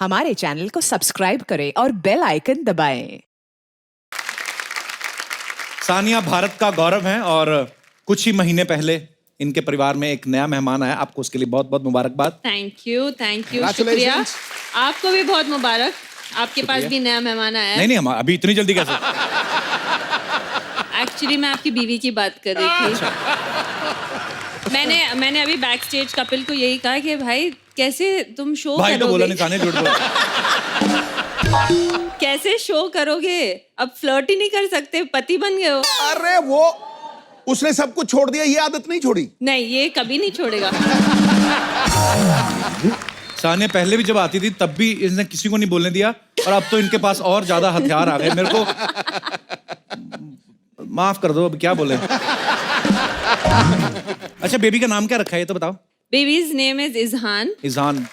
हमारे चैनल को सब्सक्राइब करें और बेल आइकन दबाएं। सानिया भारत का गौरव हैं और कुछ ही महीने पहले इनके परिवार में एक नया मेहमान आया। आपको उसके लिए बहुत बहुत मुबारकबाद। थैंक यू शुक्रिया। आपको भी बहुत मुबारक। आपके पास भी नया मेहमान आया है। नहीं हम अभी इतनी जल्दी कैसे? एक्चुअली मैं आपकी बीवी की बात कर रही थी। मैंने अभी बैक स्टेज कपिल को यही कहा कि भाई कैसे तुम शो भाई करोगे? तो बोला नहीं, सानिया झूठ बोला। कैसे शो करोगे? अब फ्लर्ट ही नहीं कर सकते, पति बन गए हो। अरे वो उसने सब कुछ छोड़ दिया, ये आदत नहीं छोड़ी। नहीं, ये कभी नहीं छोड़ेगा। सानिया पहले भी जब आती थी तब भी इसने किसी को नहीं बोलने दिया और अब तो इनके पास और ज्यादा हथियार आ गए। मेरे को माफ कर दो, अब क्या बोले। अच्छा, बेबी का नाम क्या रखा है ये तो बताओ। Babies name is Izhan. Izhan.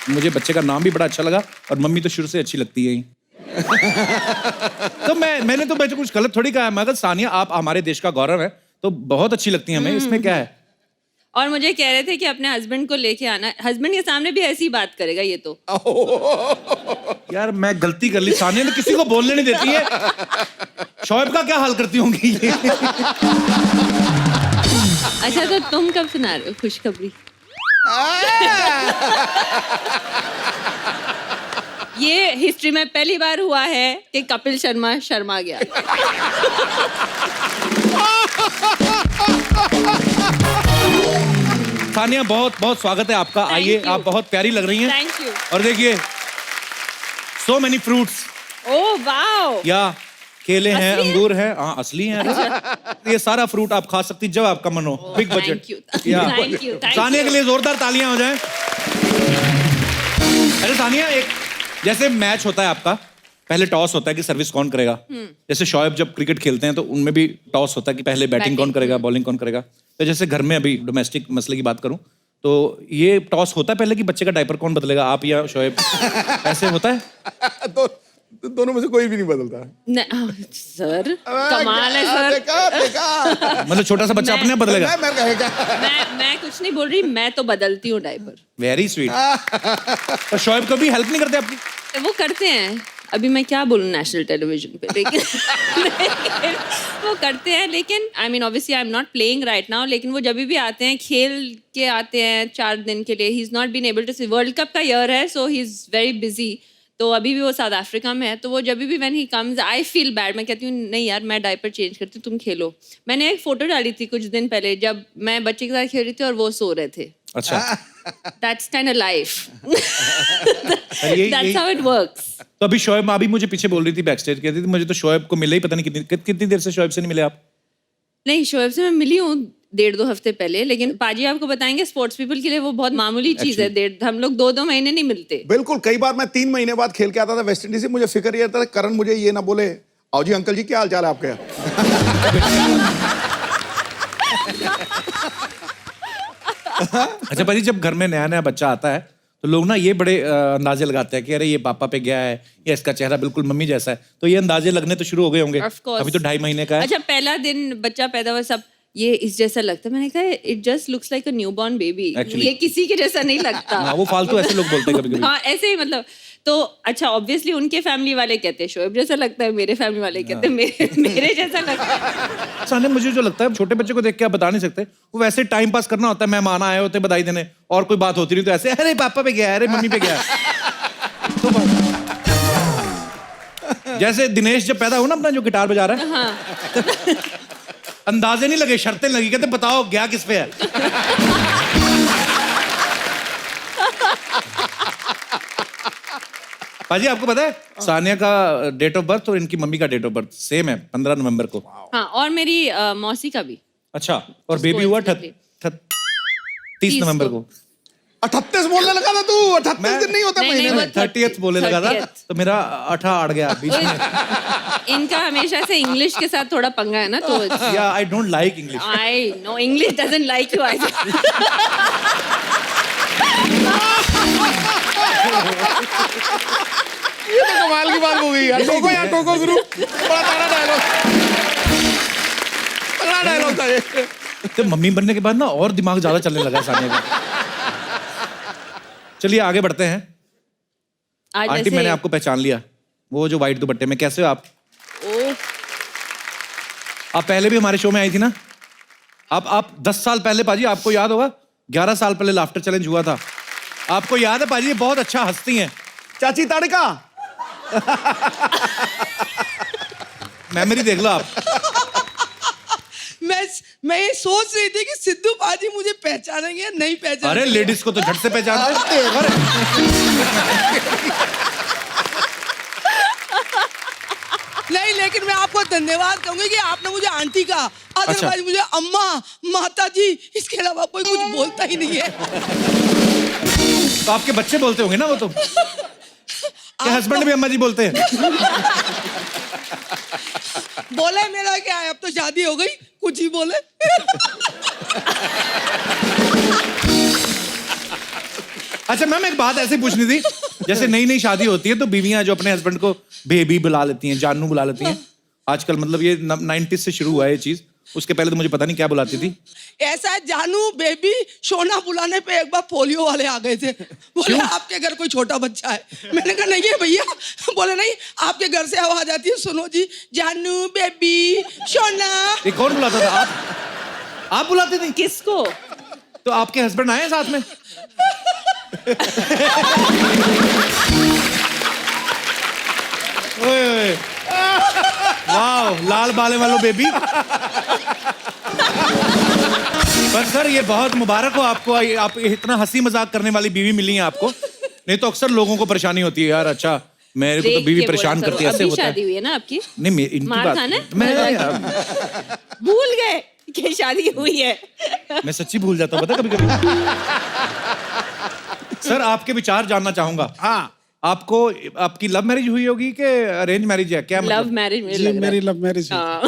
मुझे बच्चे का नाम भी बड़ा अच्छा लगा और मम्मी तो शुरू से अच्छी लगती है ही। तो मैंने तो बच्चे कुछ गलत थोड़ी कहा। मगर सानिया आप हमारे देश का गौरव है तो बहुत अच्छी लगती है हमें, इसमें क्या है। और मुझे कह रहे थे कि अपने हस्बैंड को लेके आना। हस्बैंड के सामने भी ऐसी बात करेगा ये तो। यार मैं गलती कर ली, सानिया ने किसी को बोलने नहीं देती है। शोएब का क्या हाल करती होंगी ये? अच्छा, तो तुम कब सुना रहे हो खुशखबरी? ये हिस्ट्री में पहली बार हुआ है कि कपिल शर्मा शर्मा गया। सानिया बहुत बहुत स्वागत है आपका। आइए, आप बहुत प्यारी लग रही हैं। Thank you. और देखिए, so many fruits. Oh wow. या केले हैं, अंगूर हैं। हाँ असली हैं। ये सारा फ्रूट आप खा सकती जब आपका मन हो। Big budget. Thank you. Sania के लिए जोरदार तालियां हो जाएं। अरे सानिया, एक जैसे मैच होता है आपका, पहले टॉस होता है कि सर्विस कौन करेगा। जैसे शोएब जब क्रिकेट खेलते हैं तो उनमें भी टॉस होता है कि पहले बैटिंग कौन करेगा, बॉलिंग कौन करेगा। तो जैसे घर में अभी डोमेस्टिक मसले की बात करूं तो ये टॉस होता है पहले कि बच्चे का डायपर कौन बदलेगा, आप या शोएब? ऐसे होता है? दोनों में से कोई भी नहीं बदलता। सर कमाल है सर। देखा। मतलब छोटा सा बच्चा अपने आप बदलेगा? मैं कुछ नहीं बोल रही, मैं तो बदलती हूँ डायपर। Very sweet. तो शोएब कभी हेल्प नहीं करते आपकी? वो करते हैं। अभी मैं क्या बोलूँ नेशनल टेलीविजन पे, लेकिन वो करते हैं। लेकिन I mean obviously I am not playing right now, लेकिन वो जब भी आते हैं खेल के आते हैं 4 दिन के लिए। He is not been able to see, world cup का ईयर है so he is very busy. तो अभी भी वो साउथ अफ्रीका में है, तो वो जब भी when he comes I feel bad. मैं कहती हूँ नहीं यार, मैं डायपर चेंज करती हूँ, तुम खेलो। मैंने एक फोटो डाली थी कुछ दिन पहले जब मैं बच्चे के साथ खेल रही थी और वो सो रहे थे। अच्छा। That's kind of life. That's how it works. तो अभी शोएब अभी मुझे पीछे बोल रही थी बैकस्टेज, कहती थी मुझे तो शोएब को मिले ही पता नहीं कितनी देर से शोएब से नहीं मिले आप? नहीं, शोएब से मैं मिली हूँ 1.5-2 हफ्ते पहले, लेकिन पाजी आपको बताएंगे स्पोर्ट्स पीपल के लिए वो बहुत मामूली चीज है। हम लोग 2-2 महीने नहीं मिलते। बिल्कुल। कई बार मैं 3 महीने बाद खेल के आता था वेस्ट इंडीज से, मुझे फिक्र ये था करण मुझे ये ना बोले, आओ जी अंकल जी क्या हाल चाल है आपके? अच्छा पाजी, जब घर में नया नया बच्चा आता है तो लोग ना ये बड़े अंदाजे लगाते हैं कि अरे ये पापा पे गया है या इसका चेहरा बिल्कुल मम्मी जैसा है। तो ये अंदाजे लगने तो शुरू हो गए होंगे। अभी तो 2.5 महीने का है। अच्छा, पहला दिन बच्चा पैदा हुआ सब ये इस जैसा लगता है। मैंने कहा it just looks like a newborn baby. ये किसी के जैसा नहीं लगता। हाँ, वो फालतू ऐसे लोग बोलते हैं कभी-कभी। हाँ ऐसे ही मतलब। तो अच्छा, ऑब्वियसली उनके फैमिली वाले कहते हैं शोएब जैसा लगता है, मेरे फैमिली वाले कहते हैं मेरे जैसा लगता है। सानिया, मुझे जो लगता है छोटे बच्चे को देख के आप बता नहीं सकते, वो वैसे टाइम पास करना होता है। मेहमान आए होते बधाई देने और कोई बात होती नहीं तो ऐसे अरे पापा पे गया, अरे मम्मी पे गया। तो जैसे दिनेश जब पैदा हुआ ना अपना जो गिटार बजा रहा है, हाँ। अंदाजे नहीं लगे, शर्तें लगी, कहते बताओ गया किस पे है। पाजी आपको पता है सानिया का डेट ऑफ बर्थ और इनकी मम्मी का डेट ऑफ बर्थ सेम है, 15 नवंबर को। हाँ, और मेरी मौसी का भी। अच्छा, और बेबी हुआ 30 नवंबर को। 38 बोलने लगा था तू। 38 दिन नहीं होता महीने में। 30th बोलने लगा था तो मेरा 18 अड़ गया बीच में। इनका हमेशा से इंग्लिश के साथ थोड़ा पंगा है ना, तो या I don't like English. I know English doesn't like you. ये तो कमाल की बात हो गई यार। टोको यार, टोको गुरु। बड़ा तगड़ा डायलॉग था ये। तो मम्मी बनने के बाद ना और दिमाग ज्यादा चलने लगा सानिया का। चलिए आगे बढ़ते हैं। आज आंटी वैसे मैंने आपको पहचान लिया, वो जो व्हाइट दुपट्टे में, कैसे हो आप? ओह, आप पहले भी हमारे शो में आई थी ना? आप 10 साल पहले पाजी, आपको याद होगा, 11 साल पहले लाफ्टर चैलेंज हुआ था, आपको याद है पाजी? ये बहुत अच्छा हंसती हैं। चाची तड़का। मेमोरी देख लो आप। मैं ये सोच रही थी कि सिद्धू पाजी मुझे पहचानेंगे या नहीं पहचानेंगे। अरे लेडीज को तो झट से पहचानते हैं। अरे नहीं, लेकिन मैं आपको धन्यवाद कहूंगी कि आपने मुझे आंटी कहा, अदरवाइज मुझे अम्मा, माता जी, इसके अलावा कोई कुछ बोलता ही नहीं है। तो आपके बच्चे बोलते होंगे ना वो तो? क्या हस्बैंड भी अम्मा जी बोलते हैं? बोले मेरा क्या है, अब तो शादी हो गई, कुछ ही बोले। अच्छा मैम, एक बात ऐसे पूछनी थी, जैसे नई नई शादी होती है तो बीवियां जो अपने हस्बैंड को बेबी बुला लेती हैं, जानू बुला लेती हैं, आजकल मतलब ये 90s से शुरू हुआ है ये चीज, उसके पहले तो मुझे पता नहीं क्या बुलाती थी। ऐसा है, जानू, बेबी, सोना बुलाने पे एक बार पोलियो वाले आ गए थे, बोले आपके घर कोई छोटा बच्चा है। मैंने कहा नहीं है भैया, बोले नहीं, आपके घर से आवाज आती है, सुनो जी, जानू, बेबी, सोना। ये कौन बुलाता था? आप बुलाते थे? किसको? तो आपके हस्बैंड आए हैं साथ में? ओए ओए, वाह, लाल बाले वालों बेबी। पर सर ये बहुत मुबारक हो आपको, आप इतना हंसी मजाक करने वाली बीवी मिली है आपको, नहीं तो अक्सर लोगों को परेशानी होती है, यार अच्छा मेरे को तो बीवी परेशान करती है, ऐसे अभी होता शादी है। हुई है ना आपकी? नहीं इनकी मार बात खाना? मैं भूल गए कि शादी हुई है। मैं सच्ची भूल जाता हूँ, पता कभी कभी। सर आपके विचार जानना चाहूंगा। हाँ, आपको, आपकी लव मैरिज हुई होगी कि अरेंज मैरिज है? क्या लव मतलब? मैरिज मुझे जी लग रहा मेरी है। लव मैरिज है। हाँ।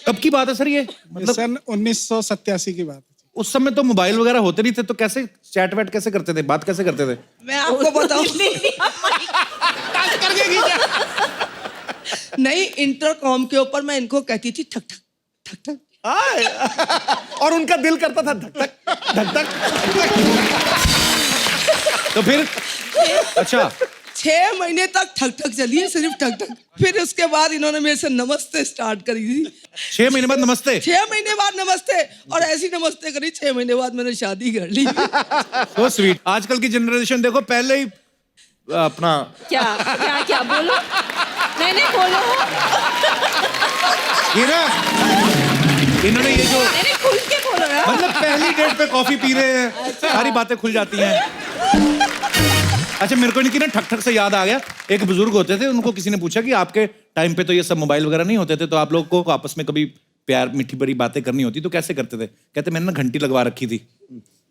कब की बात है सर ये? मतलब सन 1987 की बात है। उस समय तो मोबाइल वगैरह होते नहीं थे, तो कैसे चैट वैट कैसे करते थे, बात कैसे करते थे? मैं आपको बताऊं, नहीं, इंटरकॉम के ऊपर मैं इनको कहती थी ठक ठक ठक ठक, और उनका दिल करता था धक धक धक धक। तो फिर अच्छा 6 महीने तक ठक ठक चली है, सिर्फ ठक ठक। फिर उसके बाद इन्होंने मेरे से नमस्ते स्टार्ट करी थी। 6 महीने बाद नमस्ते? 6 महीने बाद नमस्ते, और ऐसी नमस्ते करी, 6 महीने बाद मैंने शादी कर ली। So sweet. आजकल की जनरेशन देखो, पहले ही अपना क्या क्या क्या बोलो? नहीं बोलो। ये ना, इन्होंने ये जो नहीं खुल के बोलो यार। मतलब पहली डेट पे कॉफी पी रहे हैं, सारी बातें खुल जाती हैं। अच्छा मेरे को इनकी ना ठक ठक से याद आ गया, एक बुजुर्ग होते थे, उनको किसी ने पूछा कि आपके टाइम पे तो ये सब मोबाइल वगैरह नहीं होते थे, तो आप लोगों को आपस में कभी प्यार मीठी बड़ी बातें करनी होती तो कैसे करते थे? कहते मैंने ना घंटी लगवा रखी थी,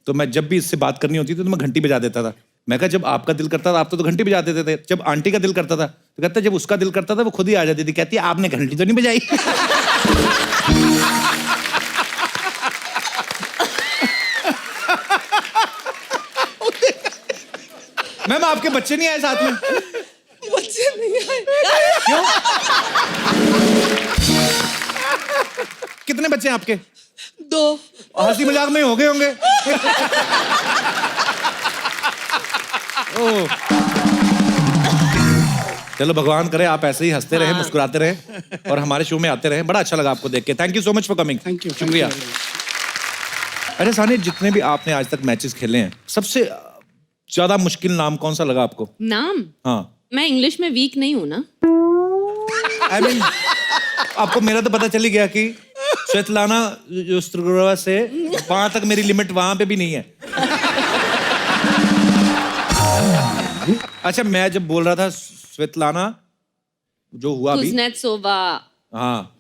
तो मैं जब भी इससे बात करनी होती थी तो मैं घंटी बजा देता था। मैं कहा जब आपका दिल करता था आप तो घंटी बजा देते थे, जब आंटी का दिल करता था तो कहते जब उसका दिल करता था वो खुद ही आ जाती थी, कहती है आपने घंटी तो नहीं बजाई। मैम आपके बच्चे नहीं आए साथ में? बच्चे नहीं आए। क्यों? कितने बच्चे हैं आपके? 2। हंसी मजाक में हो गए होंगे। ओह। चलो भगवान करे आप ऐसे ही हंसते रहे, मुस्कुराते रहे और हमारे शो में आते रहे। बड़ा अच्छा लगा आपको देख के। Thank you so much for coming. Thank you, शुक्रिया। अरे सानिया, जितने भी आपने आज तक मैचेस खेले हैं, सबसे ज्यादा मुश्किल नाम कौन सा लगा आपको? नाम? हाँ, मैं इंग्लिश में वीक नहीं हूँ ना। I mean, आपको मेरा तो पता चल ही गया कि स्वेतलाना जो स्ट्रुगरवा से वहां तक मेरी लिमिट वहां पे भी नहीं है। अच्छा मैं जब बोल रहा था स्वेतलाना जो हुआ अभी, कुज़नेत्सोवा। हाँ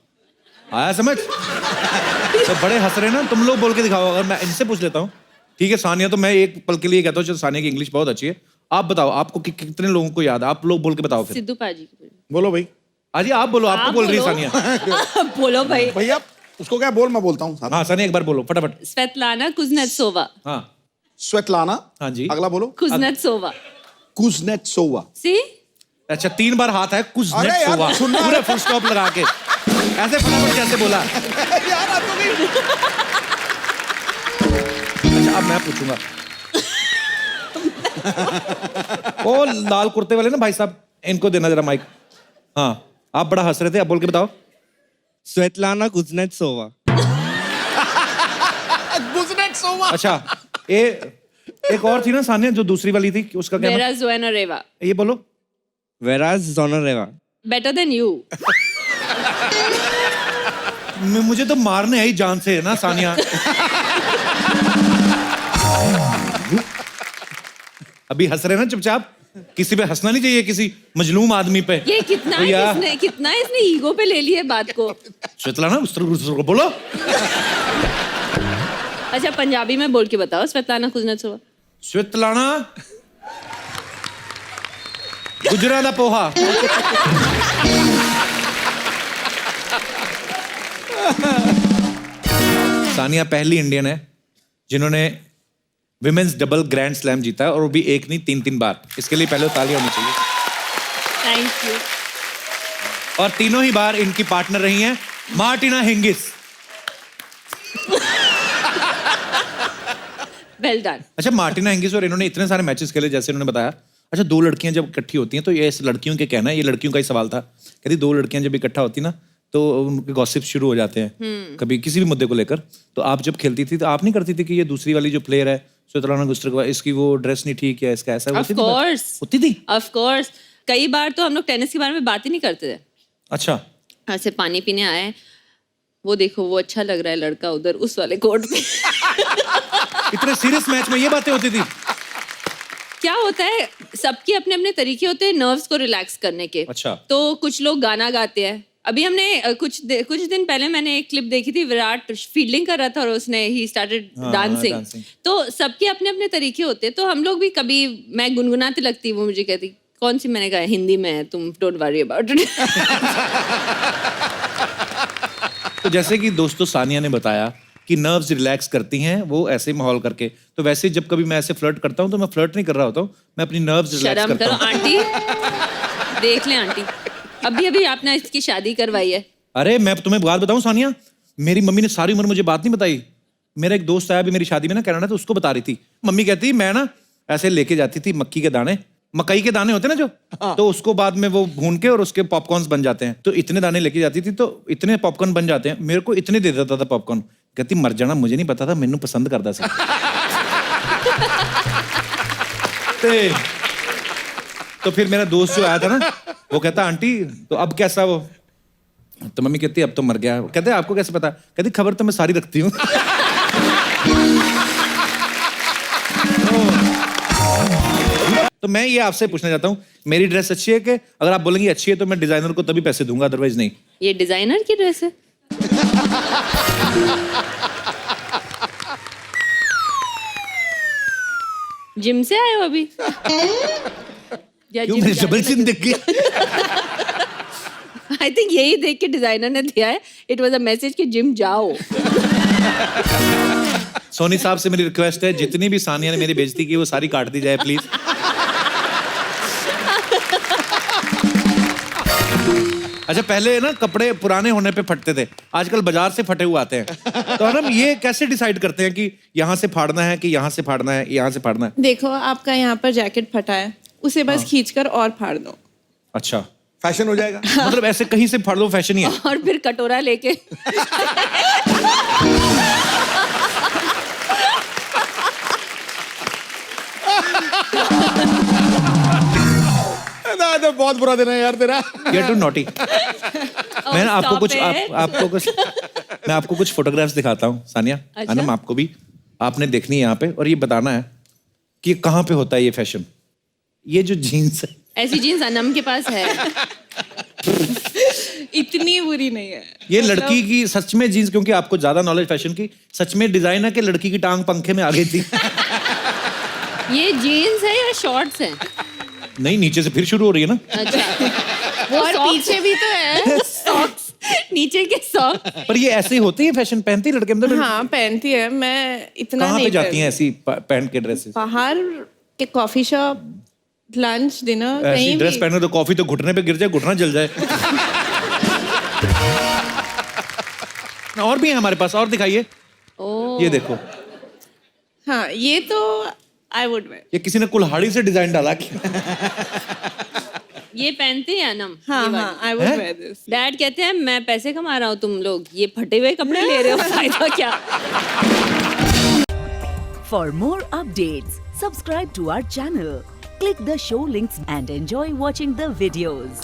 आया समझ? तो बड़े हंस रहे ना, तुम लोग बोल के दिखाओ। अगर मैं इनसे पूछ लेता हूँ, ठीक है सानिया, तो मैं एक पल के लिए कहता हूँ, चलो सानिया की इंग्लिश बहुत अच्छी है, आप बताओ आपको कितने लोगों को याद है? आप लोग बोल के बताओ फिर। सिद्धू पाजी को बोलो भाई। अजी आप बोलो, आपको आप बोल रही है बोलो। सानिया। बोलो भाई। भैया उसको क्या बोल, मैं बोलता हूँ साथ। हाँ सानिया एक बार बोलो फटाफट। Svetlana Kuznetsova. हाँ स्वेतलाना। हाँ जी। अगला बोलो। कुज़नेत्सोवा। कुज़नेत्सोवा। सी? अच्छा 3 बार हाथ है अरे यार, कुज़नेत्सोवा, सुनना है। पूरा फुल स्टॉप लगा के ऐसे फटाफट कैसे बोला? यार आपको नहीं। अच्छा अब मैं पूछूंगा, वो लाल कुर्ते वाले ना भाई साहब, इनको देना जरा माइक। हाँ, आप बड़ा हंस रहे थे, आप बोल के बताओ। Svetlana Kuznetsova. अच्छा, एक और थी ना सानिया जो दूसरी वाली थी, उसका क्या नाम? Vera Zvonareva. ये बोलो। Vera Zvonareva. Better than you. मुझे तो मारने है ही जान से है ना सानिया। अभी हंस रहे ना चुपचाप, किसी पे हंसना नहीं चाहिए, किसी मजलूम आदमी पे। ये कितना तो या- कितना इसने ईगो पे ले लिया बात को। स्वेतलाना उस तरह को बोलो। अच्छा, पंजाबी में बोल के बताओ स्वेतलाना कुज़नेत्सोवा। स्वेतलाना गुजरा दा पोहा। सानिया पहली इंडियन है जिन्होंने विमेंस डबल ग्रैंड स्लैम जीता है, और वो भी एक नहीं 3 बार। इसके लिए पहले तालियां होनी चाहिए। Thank you. और तीनों ही बार इनकी पार्टनर रही हैं मार्टिना हिंगिस। Well done. अच्छा, मार्टिना हिंगिस और इन्होंने इतने सारे मैचेस खेले, जैसे उन्होंने बताया। अच्छा, 2 लड़कियां जब इकट्ठी होती हैं तो ये इस लड़कियों के कहना है, ये लड़कियों का ही सवाल था, कहती 2 लड़कियां जब इकट्ठा होती ना तो उनके गॉसिप शुरू हो जाते हैं कभी किसी भी मुद्दे को लेकर। तो आप जब खेलती थी तो आप नहीं करती थी कि ये दूसरी वाली जो प्लेयर है स्वेतलाना गुस्ट्रेवा, इसकी वो ड्रेस नहीं ठीक है, इसका ऐसा Of होती थी बात? course. होती थी। Of course. कई बार तो हम लोग टेनिस के बारे में बात ही नहीं करते थे। अच्छा, ऐसे पानी पीने आए, वो देखो वो अच्छा लग रहा है लड़का उधर उस वाले कोर्ट पे। इतने सीरियस मैच में ये बातें होती थी। क्या होता है, सबके अपने अपने तरीके होते हैं नर्व्स को रिलैक्स करने के। अच्छा। तो कुछ लोग गाना गाते हैं। अभी हमने कुछ दिन पहले मैंने एक क्लिप देखी थी, विराट फील्डिंग कर रहा था और उसने ही स्टार्टेड डांसिंग। dancing. तो सबके अपने अपने तरीके होते हैं। तो हम लोग भी कभी, मैं गुनगुनाती लगती, वो मुझे कहती कौन सी, मैंने कहा हिंदी में है, तुम डोंट वरी अबाउट इट। तो जैसे कि दोस्तों सानिया ने बताया कि नर्व्स रिलैक्स करती हैं वो ऐसे माहौल करके, तो वैसे जब कभी मैं ऐसे फ्लर्ट करता हूँ तो मैं फ्लर्ट नहीं कर रहा होता हूँ, मैं अपनी नर्व्स रिलैक्स शर्म करता करो हूँ। आंटी। देख लें आंटी, अभी आपने इसकी शादी करवाई है। अरे मैं तुम्हें बात बताऊं सानिया, मेरी मम्मी ने सारी उम्र मुझे बात नहीं बताई। मेरा एक दोस्त आया अभी मेरी शादी में ना कनाडा, तो उसको बता रही थी। मम्मी कहती मैं ना ऐसे लेके जाती थी मक्की के दाने, मकई के दाने होते ना जो, तो उसको बाद में वो भून के और उसके पॉपकॉर्न्स बन जाते हैं, तो इतने दाने लेके जाती थी तो इतने पॉपकॉर्न बन जाते हैं। मेरे को इतने दे देता था पॉपकॉर्न। कहती मर जाना, मुझे नहीं पता था, मैनू पसंद करता सी। तो फिर मेरा दोस्त जो आया था ना, वो कहता आंटी तो अब कैसा वो, तो मम्मी कहती अब तो मर गया। कहते आपको कैसे पता? कहती खबर तो मैं सारी रखती हूँ। तो मैं ये आपसे पूछना चाहता हूँ, मेरी ड्रेस अच्छी है कि अगर आप बोलेंगे अच्छी है तो मैं डिजाइनर को तभी पैसे दूंगा, अदरवाइज नहीं। ये डिजाइनर की ड्रेस है। जिम से आए हो अभी? या क्यों, जिम मेरी जाने डबल चिन लगे? दिख गई? आई थिंक यही देख के डिजाइनर ने दिया है। इट वाज अ मैसेज कि जिम जाओ। सोनी साहब से मेरी रिक्वेस्ट है, जितनी भी सानिया ने मेरी बेइज्जती की वो सारी काट दी जाए प्लीज। अच्छा, पहले ना कपड़े पुराने होने पे फटते थे, आजकल बाजार से फटे हुए आते हैं। तो हम ये कैसे डिसाइड करते हैं कि यहाँ से फाड़ना है कि यहाँ से फाड़ना है, यहाँ से फाड़ना है? देखो आपका यहाँ पर जैकेट फटा है, उसे बस खींचकर और फाड़ दो। अच्छा, फैशन हो जाएगा। मतलब ऐसे कहीं से फाड़ दो, फैशन ही है। और फिर कटोरा लेके तो बहुत बुरा दिन है यार तेरा। You're too naughty। मैं ना आपको कुछ मैं आपको कुछ फोटोग्राफ्स दिखाता हूँ सानिया। अच्छा? अनम आपको भी, आपने देखनी है यहाँ पे और ये बताना है कि ये कहाँ पे होता है ये फैशन। ये जो जीन्स है, ऐसी जीन्स अनम के पास है। इतनी बुरी नहीं है। ये लड़की की सच में जीन्स, क्योंकि आपको ज्यादा नॉलेज फैशन की, सच में डिजाइन है कि लड़की की टांग पंखे में आ गई थी। ये जीन्स है या शॉर्ट्स है? नहीं, नीचे से फिर शुरू हो रही है ना। अच्छा, और पीछे भी तो है। सॉक्स, नीचे के सॉक्स। पर ये ऐसे ही होती है फैशन, पहनती है लड़के मतलब? हाँ पहनती है, मैं इतना कहाँ नहीं पे जाती पहनती। हैं ऐसी पहन के ड्रेसेस? बाहर के कॉफी शॉप, लंच, डिनर, ऐसी कहीं ड्रेस भी। पहनो तो कॉफी तो घुटने पे गिर जाए, घुटना जल जाए। और भी है हमारे पास, और दिखाइए। ओ, ये देखो, हाँ, ये तो आई वुड वेयर। ये किसी ने कुल्हाड़ी से डिजाइन डाला कि ये पहनते हैं अनम हाँ हाँ, I would wear this. Dad कहते हैं मैं पैसे कमा रहा हूँ, तुम लोग ये फटे हुए कपड़े ले रहे हो, फायदा क्या? For more updates, subscribe to our channel, click the show links and enjoy watching the videos.